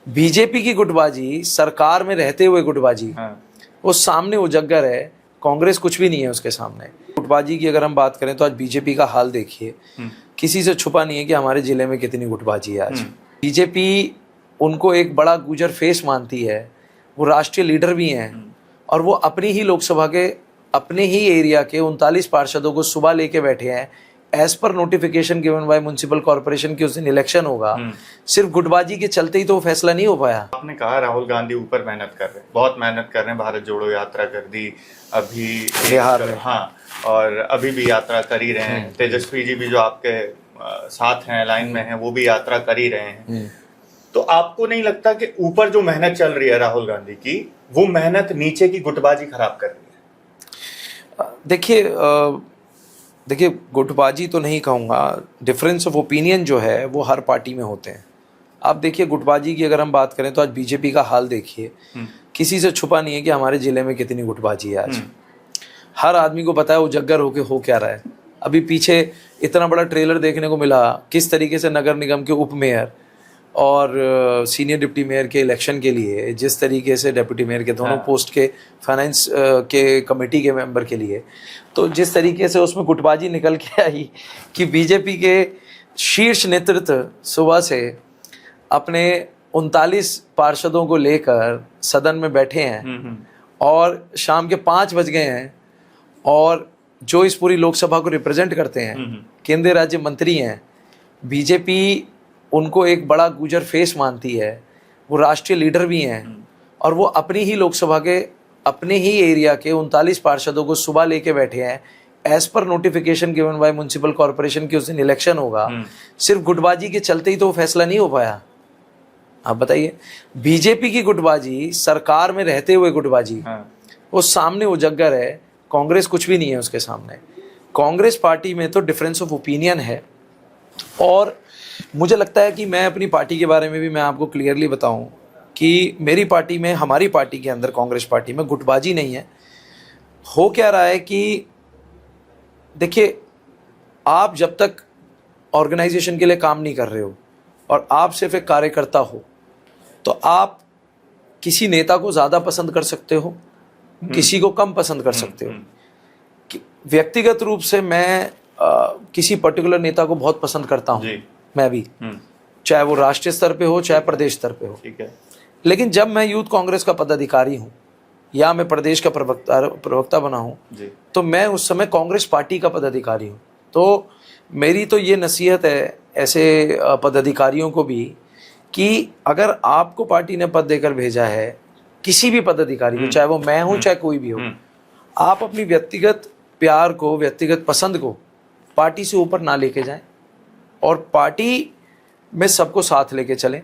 BJP की गुटबाजी, सरकार में रहते हुए गुटबाजी, वो सामने उजागर है। कांग्रेस कुछ भी नहीं है उसके सामने। गुटबाजी की अगर हम बात करें तो आज बीजेपी का हाल देखिए। किसी से छुपा नहीं है कि हमारे जिले में कितनी गुटबाजी है आज। बीजेपी उनको एक बड़ा गुजर फेस मानती है, वो राष्ट्रीय लीडर भी हैं और वो अपनी ही लोकसभा के अपने ही एरिया के 39 पार्षदों को सुबह लेके बैठे हैं। As per notification given by municipal corporation की उस दिन इलेक्शन होगा। सिर्फ गुटबाजी के चलते ही तो वो फैसला नहीं हो पाया। आपने कहा राहुल गांधी ऊपर मेहनत कर रहे हैं, बहुत मेहनत कर रहे हैं, भारत जोड़ो यात्रा कर दी, अभी बिहार में, हाँ, और अभी भी यात्रा कर ही रहे हैं। तेजस्वी जी भी जो आपके साथ हैं, लाइन में हैं, वो भी यात्रा कर ही रहे हैं। तो आपको नहीं लगता कि ऊपर जो मेहनत चल रही है राहुल गांधी की, वो मेहनत नीचे की गुटबाजी खराब कर रही है? देखिए गुटबाजी तो नहीं कहूँगा, डिफरेंस ऑफ ओपिनियन जो है वो हर पार्टी में होते हैं। आप देखिए गुटबाजी की अगर हम बात करें तो आज बीजेपी का हाल देखिए। किसी से छुपा नहीं है कि हमारे जिले में कितनी गुटबाजी है आज। हर आदमी को पता है उजागर होके हो क्या रहा है। अभी पीछे इतना बड़ा ट्रेलर देखने को मिला किस तरीके से नगर निगम के उप मेयर और सीनियर डिप्टी मेयर के इलेक्शन के लिए, जिस तरीके से डिप्टी मेयर के दोनों पोस्ट के फाइनेंस के कमेटी के मेंबर के लिए, तो जिस तरीके से उसमें गुटबाजी निकल के आई कि बीजेपी के शीर्ष नेतृत्व सुबह से अपने 39 पार्षदों को लेकर सदन में बैठे हैं और शाम के 5 बज गए हैं और जो इस पूरी लोकसभा को रिप्रेजेंट करते हैं, केंद्रीय राज्य मंत्री हैं, बीजेपी उनको एक बड़ा गुजर फेस मानती है, वो राष्ट्रीय लीडर भी हैं और वो अपनी ही लोकसभा के अपने ही एरिया के 39 पार्षदों को सुबह लेके बैठे हैं। As per notification given by municipal corporation की उस दिन इलेक्शन होगा। सिर्फ गुटबाजी के चलते ही तो वो फैसला नहीं हो पाया। आप बताइए, बीजेपी की गुटबाजी, सरकार में रहते हुए गुटबाजी, वो सामने उजागर है। कांग्रेस कुछ भी नहीं है उसके सामने। कांग्रेस पार्टी में तो डिफरेंस ऑफ ओपिनियन है और मुझे लगता है कि मैं अपनी पार्टी के बारे में भी मैं आपको क्लियरली बताऊं कि मेरी पार्टी में, हमारी पार्टी के अंदर, कांग्रेस पार्टी में गुटबाजी नहीं है। हो क्या रहा है कि देखिए, आप जब तक ऑर्गेनाइजेशन के लिए काम नहीं कर रहे हो और आप सिर्फ एक कार्यकर्ता हो तो आप किसी नेता को ज़्यादा पसंद कर सकते हो, किसी को कम पसंद कर सकते हो। व्यक्तिगत रूप से मैं किसी पर्टिकुलर नेता को बहुत पसंद करता हूँ, मैं भी, चाहे वो राष्ट्रीय स्तर पे हो चाहे प्रदेश स्तर पे हो। ठीक है। लेकिन जब मैं यूथ कांग्रेस का पदाधिकारी हूँ या मैं प्रदेश का प्रवक्ता बना हूँ, तो मैं उस समय कांग्रेस पार्टी का पदाधिकारी हूँ। तो मेरी तो ये नसीहत है ऐसे पदाधिकारियों को भी कि अगर आपको पार्टी ने पद देकर भेजा है, किसी भी पदाधिकारी को, चाहे वो मैं हूँ चाहे कोई भी हो, आप अपनी व्यक्तिगत प्यार को, व्यक्तिगत पसंद को पार्टी से ऊपर ना लेके जाएं और पार्टी में सबको साथ लेके चलें।